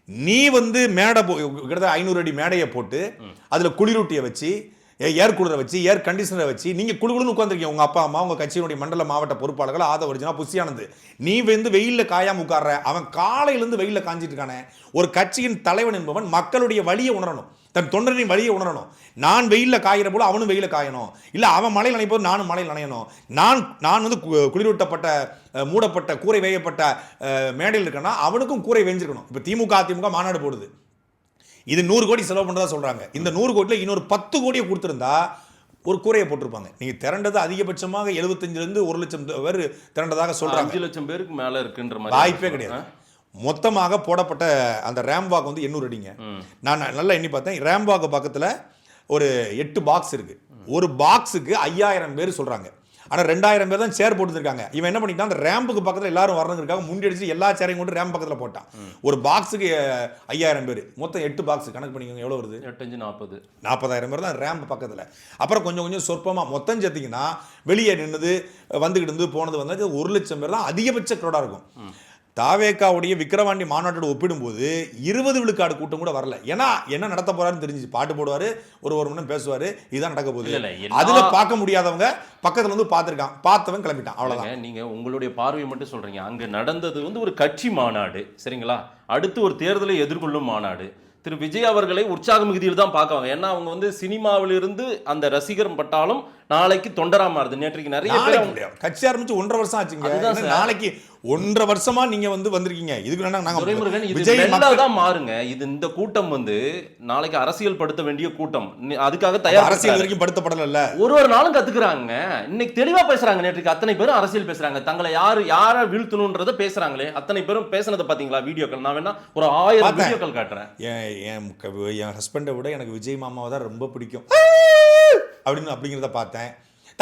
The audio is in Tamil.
நீ வந்து மேடை கிட்டத்தட்ட 500 அடி மேடையை போட்டு அதுல குளிரூட்டியை வச்சு ஏர் கூலரை வச்சு ஏர் கண்டிஷனரை வச்சு நீங்க குழுகுழுன்னு உட்காந்துருக்கீங்க. உங்க அப்பா அம்மா, உங்க கட்சியினுடைய மண்டல மாவட்ட பொறுப்பாளர்கள், ஆதவர்ஜனா, புஷியானந்த், நீ வந்து வெயில்ல காயாம உட்கார்ற. அவன் காலையில இருந்து வெயில்ல காஞ்சிட்டு இருக்கானே. ஒரு கட்சியின் தலைவன் என்பவன் மக்களுடைய வழியை உணரணும், தன் தொண்டரின் வழியை உணரணும். நான் வெயில்ல காயிற போல அவனும் வெயில காயணும், இல்ல அவன் மழையில் நனைப்போது நானும் மழையில் நனையணும். நான் வந்து குளிரூட்டப்பட்ட மூடப்பட்ட கூரை வேயப்பட்ட மேடையில் இருக்கேன்னா அவனுக்கும் கூரை வேஞ்சிருக்கணும். இப்ப திமுக அதிமுக மாநாடு போடுது, இது 100 கோடி செலவு பண்றதா சொல்றாங்க. இந்த 100 கோடியில் இன்னொரு 10 கோடியை கொடுத்திருந்தா ஒரு கூரையை போட்டிருப்பாங்க. நீங்க திரண்டது அதிகபட்சமாக 75 இருந்து 1 லட்சம் பேர் திரண்டதாக சொல்றாங்க. 5 லட்சம் பேருக்கு மேல இருக்குன்ற மாதிரி வாய்ப்பே கிடையாது. மொத்தமாக போடப்பட்ட அந்த ரேம்வாக் வந்து 800 அடிங்க. நான் நல்லா எண்ணி பார்த்தேன். ரேம்வாக் பக்கத்துல ஒரு 8 பாக்ஸ் இருக்கு. ஒரு பாக்ஸுக்கு 5000 பேர் சொல்றாங்க. ஆனா 2000 பேர் தான் சேர் போட்டுருக்காங்க. இவன் என்ன பண்ணிட்டான், அந்த ரேம்புக்கு பக்கத்துல எல்லாரும் வரணுங்கிறதுக்காக முண்டி அடிச்சு எல்லா சேரையும் கொண்டு ரேம்ப் பக்கத்துல போட்டான். ஒரு பாக்ஸுக்கு 5000 பேர், மொத்தம் 8 பாக்ஸ் கணக்கு பண்ணிக்கோங்க எவ்வளவு வருது. 8 40 40,000 பேர் தான் ரேம்ப் பக்கத்துல. அப்புறம் கொஞ்சம் கொஞ்சம் சொற்பமா மொத்தம் சேர்த்தீங்கன்னா வெளியே நின்னது வந்துகிட்டு இருந்து போனது வந்து 1 லட்சம் பேர் தான் அதிகபட்ச க்ரௌடா இருக்கும். தாவேக்காவுடைய விக்கிரவாண்டி மாநாட்டோட ஒப்பிடும்போது 20 விழுக்காடு கூட்டம் கூட வரல. ஏன்னா என்ன நடத்த போறாருன்னு தெரிஞ்சு பாட்டு போடுவாரு, ஒரு மணி நேரம் பேசுவாரு, இதுதான் நடக்க போகுது. அதுல பார்க்க முடியாதவங்க பக்கத்துல வந்து பார்த்திருக்கான், பார்த்தவன் கிளம்பிட்டான், அவ்வளவுதான். நீங்க உங்களுடைய பார்வையை மட்டும் சொல்றீங்க. அங்க நடந்தது வந்து ஒரு கட்சி மாநாடு, சரிங்களா? அடுத்து ஒரு தேர்தலை எதிர்கொள்ளும் மாநாடு. திரு விஜய் அவர்களை உற்சாக மிகுதியில் தான் பார்க்குவாங்க. ஏன்னா அவங்க வந்து சினிமாவிலிருந்து அந்த ரசிகர் பட்டாலும் நாளைக்கு தொண்டரா மாறுது. நேற்றைக்கு நிறைய பேர் கட்சி ஆரம்பிச்சு 1.5 வருஷம் ஆச்சுங்க. நாளைக்கு 1.5 வருஷமா நீங்க வந்து வந்திருக்கீங்க. இதுக்கு நாங்க மாறுங்க. இது இந்த கூட்டம் வந்து நாளைக்கு அரசியல் படுத்த வேண்டிய கூட்டம். அதுக்காக தயார். அரசியல் வரைக்கும் படுத்தப்படல. ஒரு நாளும் கத்துக்கிறாங்க. இன்னைக்கு தெளிவா பேசுறாங்க. நேற்றுக்கு அத்தனை பேரும் அரசியல் பேசுறாங்க. தங்களை யார வீழ்த்தணும்ன்றத பேசுறாங்களே. அத்தனை பேரும் பேசுனதை பாத்தீங்களா வீடியோக்கள்? நான் வேணா ஒரு 1000 வீடியோக்கள் காட்டுறேன். என் ஹஸ்பண்டை விட எனக்கு விஜய் மாமாவை தான் ரொம்ப பிடிக்கும் அப்படிங்கிறத பார்த்தேன்.